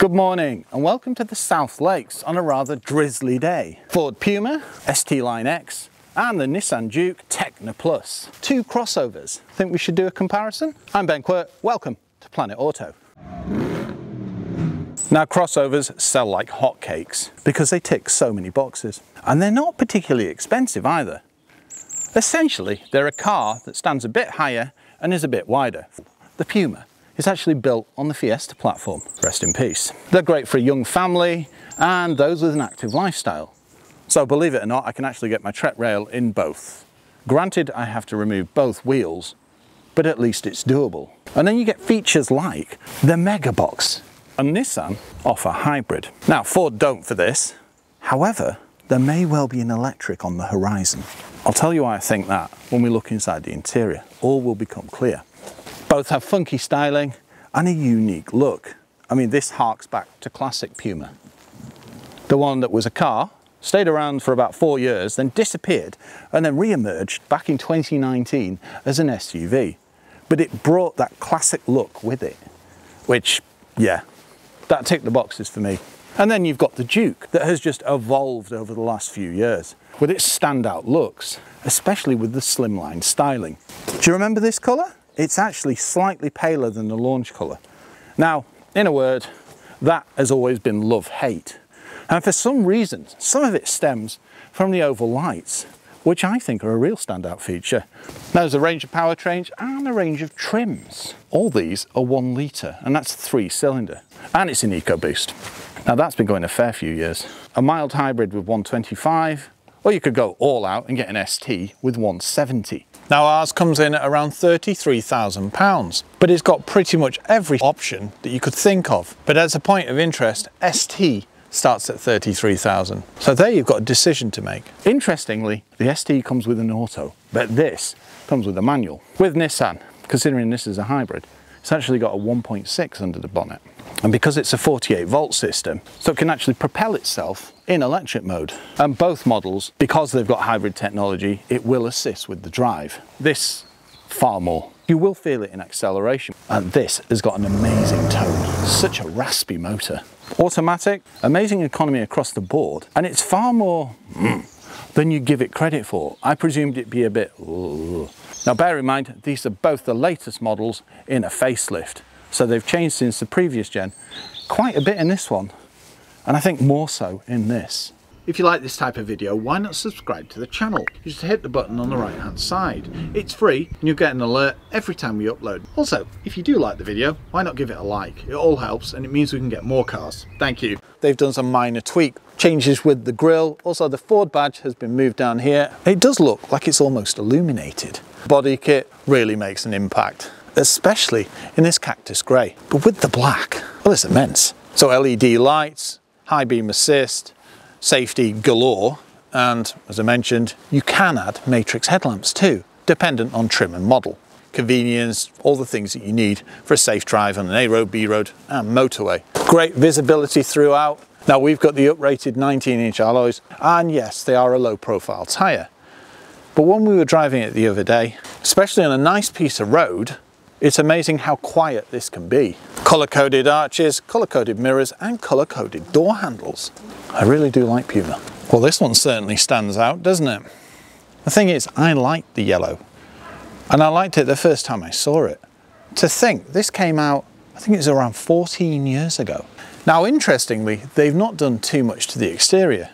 Good morning and welcome to the South Lakes on a rather drizzly day. Ford Puma, ST Line X and the Nissan Juke Tekna Plus. Two crossovers. Think we should do a comparison? I'm Ben Quirk, welcome to Planet Auto. Now crossovers sell like hotcakes because they tick so many boxes. And they're not particularly expensive either. Essentially, they're a car that stands a bit higher and is a bit wider. The Puma is actually built on the Fiesta platform. Rest in peace. They're great for a young family and those with an active lifestyle. So believe it or not, I can actually get my trek rail in both. Granted, I have to remove both wheels, but at least it's doable. And then you get features like the Mega Box. And Nissan offer hybrid. Now Ford don't for this. However, there may well be an electric on the horizon. I'll tell you why I think that when we look inside the interior. All will become clear. Both have funky styling and a unique look. I mean, this harks back to classic Puma. The one that was a car, stayed around for about 4 years, then disappeared and then re-emerged back in 2019 as an SUV. But it brought that classic look with it, which, yeah, that ticked the boxes for me. And then you've got the Juke that has just evolved over the last few years with its standout looks, especially with the slimline styling. Do you remember this colour? It's actually slightly paler than the launch colour. Now, in a word, that has always been love-hate. And for some reason, some of it stems from the oval lights, which I think are a real standout feature. Now, there's a range of powertrains and a range of trims. All these are 1 litre, and that's 3-cylinder. And it's an EcoBoost. Now, that's been going a fair few years. A mild hybrid with 125, or you could go all out and get an ST with 170. Now ours comes in at around £33,000, but it's got pretty much every option that you could think of. But as a point of interest, ST starts at £33,000. So there you've got a decision to make. Interestingly, the ST comes with an auto, but this comes with a manual. With Nissan, considering this is a hybrid, it's actually got a 1.6 under the bonnet. And because it's a 48-volt system, so it can actually propel itself in electric mode. And both models, because they've got hybrid technology, it will assist with the drive. This, far more. You will feel it in acceleration. And this has got an amazing tone. Such a raspy motor. Automatic, amazing economy across the board. And it's far more than you give it credit for. I presumed it'd be a bit Now bear in mind, these are both the latest models in a facelift. So they've changed since the previous gen, quite a bit in this one, and I think more so in this. If you like this type of video, why not subscribe to the channel? You just hit the button on the right hand side. It's free and you'll get an alert every time we upload. Also, if you do like the video, why not give it a like? It all helps and it means we can get more cars. Thank you. They've done some minor tweak changes with the grille. Also, the Ford badge has been moved down here. It does look like it's almost illuminated. Body kit really makes an impact, especially in this cactus grey. But with the black, well, it's immense. So LED lights, high beam assist, safety galore, and as I mentioned, you can add matrix headlamps too, dependent on trim and model. Convenience, all the things that you need for a safe drive on an A road, B road and motorway. Great visibility throughout. Now we've got the uprated 19-inch alloys, and yes, they are a low profile tyre. But when we were driving it the other day, especially on a nice piece of road, it's amazing how quiet this can be. Colour-coded arches, colour-coded mirrors and colour-coded door handles. I really do like Puma. Well, this one certainly stands out, doesn't it? The thing is, I like the yellow. And I liked it the first time I saw it. To think, this came out, I think it was around 14 years ago. Now, interestingly, they've not done too much to the exterior.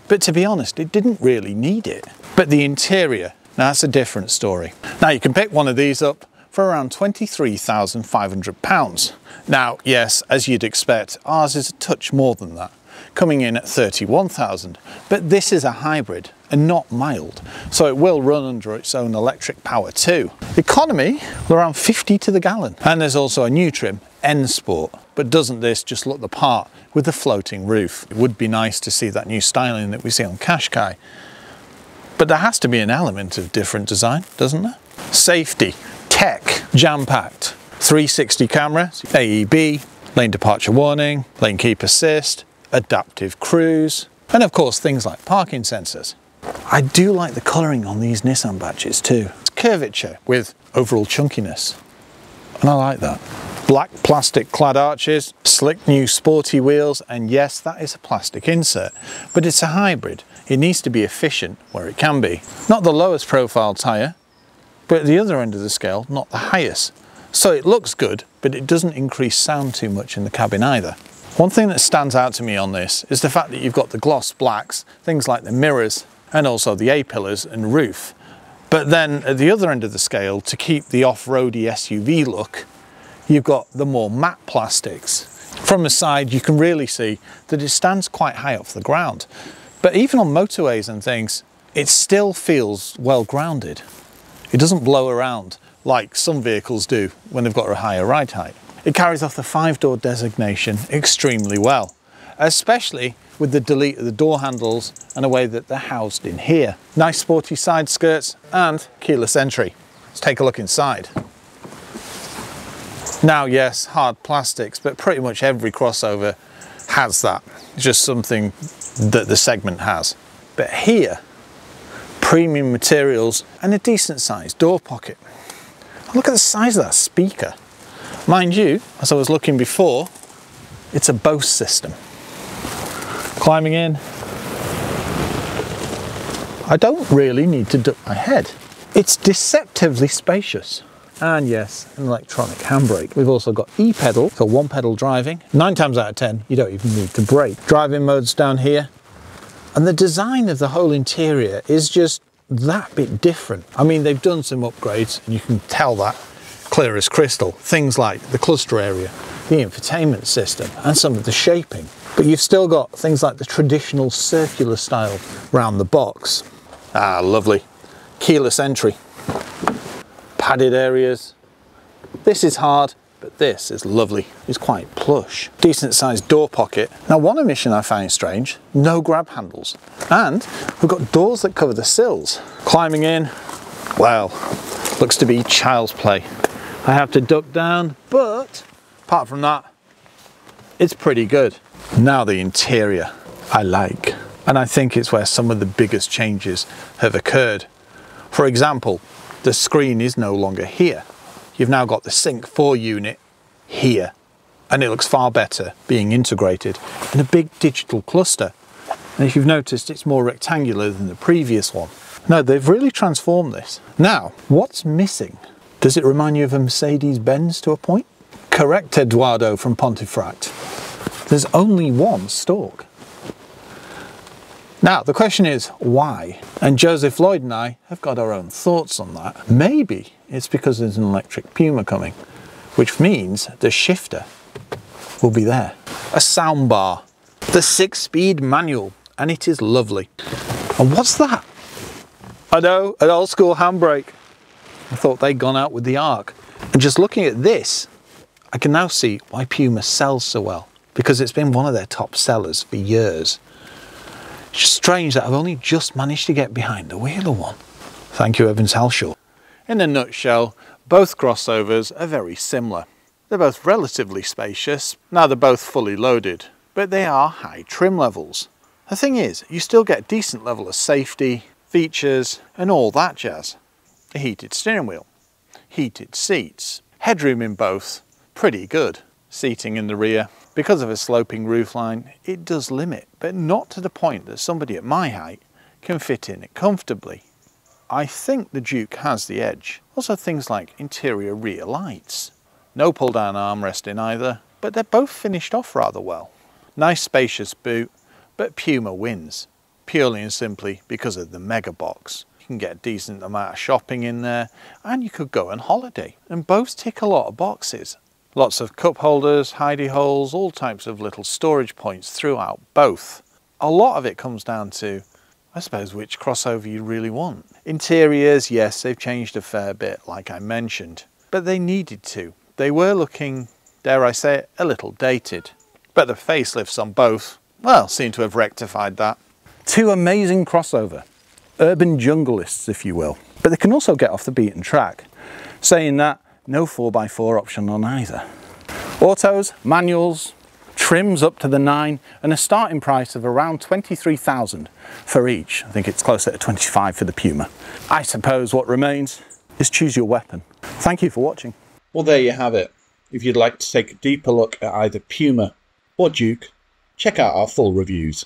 But to be honest, it didn't really need it. But the interior, now that's a different story. Now, you can pick one of these up for around £23,500. Now, yes, as you'd expect, ours is a touch more than that, coming in at £31,000. But this is a hybrid and not mild, so it will run under its own electric power too. Economy, around 50 to the gallon. And there's also a new trim, N Sport. But doesn't this just look the part with the floating roof? It would be nice to see that new styling that we see on Qashqai. But there has to be an element of different design, doesn't there? Safety. Tech, jam-packed, 360 cameras, AEB, lane departure warning, lane keep assist, adaptive cruise, and of course things like parking sensors. I do like the colouring on these Nissan badges too. It's curvature with overall chunkiness, and I like that. Black plastic clad arches, slick new sporty wheels, and yes, that is a plastic insert, but it's a hybrid. It needs to be efficient where it can be. Not the lowest profile tyre, but at the other end of the scale, not the highest. So it looks good, but it doesn't increase sound too much in the cabin either. One thing that stands out to me on this is the fact that you've got the gloss blacks, things like the mirrors, and also the A-pillars and roof. But then at the other end of the scale, to keep the off-roady SUV look, you've got the more matte plastics. From the side, you can really see that it stands quite high off the ground. But even on motorways and things, it still feels well grounded. It doesn't blow around like some vehicles do when they've got a higher ride height. It carries off the 5-door designation extremely well, especially with the delete of the door handles and the way that they're housed in here. Nice sporty side skirts and keyless entry. Let's take a look inside. Now, yes, hard plastics, but pretty much every crossover has that. It's just something that the segment has. But here, premium materials and a decent sized door pocket. Look at the size of that speaker. Mind you, as I was looking before, it's a Bose system. Climbing in, I don't really need to duck my head. It's deceptively spacious. And yes, an electronic handbrake. We've also got e-pedal for one pedal driving. 9 times out of 10, you don't even need to brake. Driving modes down here. And the design of the whole interior is just that bit different. I mean, they've done some upgrades and you can tell that clear as crystal. Things like the cluster area, the infotainment system, and some of the shaping. But you've still got things like the traditional circular style round the box. Ah, lovely. Keyless entry. Padded areas. This is hard, but this is lovely. It's quite plush. Decent sized door pocket. Now, one omission I find strange, no grab handles. And we've got doors that cover the sills. Climbing in, well, looks to be child's play. I have to duck down, but apart from that, it's pretty good. Now the interior, I like. And I think it's where some of the biggest changes have occurred. For example, the screen is no longer here. You've now got the Sync 4 unit here, and it looks far better being integrated in a big digital cluster. And if you've noticed, it's more rectangular than the previous one. No, they've really transformed this. Now, what's missing? Does it remind you of a Mercedes-Benz to a point? Correct, Eduardo from Pontefract. There's only one stalk. Now, the question is, why? And Joseph Lloyd and I have got our own thoughts on that. Maybe it's because there's an electric Puma coming, which means the shifter will be there. A soundbar, the 6-speed manual, and it is lovely. And what's that? I know, an old school handbrake. I thought they'd gone out with the Arc. And just looking at this, I can now see why Puma sells so well, because it's been one of their top sellers for years. It's just strange that I've only just managed to get behind the wheel of one. Thank you, Evans Halshaw. In a nutshell, both crossovers are very similar. They're both relatively spacious. Now they're both fully loaded, but they are high trim levels. The thing is, you still get a decent level of safety, features, and all that jazz. A heated steering wheel, heated seats, headroom in both, pretty good. Seating in the rear, because of a sloping roofline, it does limit, but not to the point that somebody at my height can fit in it comfortably. I think the Duke has the edge. Also things like interior rear lights. No pull down armrest in either, but they're both finished off rather well. Nice spacious boot, but Puma wins, purely and simply because of the mega box. You can get a decent amount of shopping in there, and you could go on holiday, and both tick a lot of boxes. Lots of cup holders, hidey holes, all types of little storage points throughout both. A lot of it comes down to, I suppose, which crossover you really want. Interiors, yes, they've changed a fair bit, like I mentioned, but they needed to. They were looking, dare I say it, a little dated. But the facelifts on both, well, seem to have rectified that. Two amazing crossover, urban junglists, if you will. But they can also get off the beaten track. Saying that, no 4x4 option on either. Autos, manuals, trims up to the 9, and a starting price of around 23,000 for each. I think it's closer to 25 for the Puma. I suppose what remains is choose your weapon. Thank you for watching. Well, there you have it. If you'd like to take a deeper look at either Puma or Duke, check out our full reviews.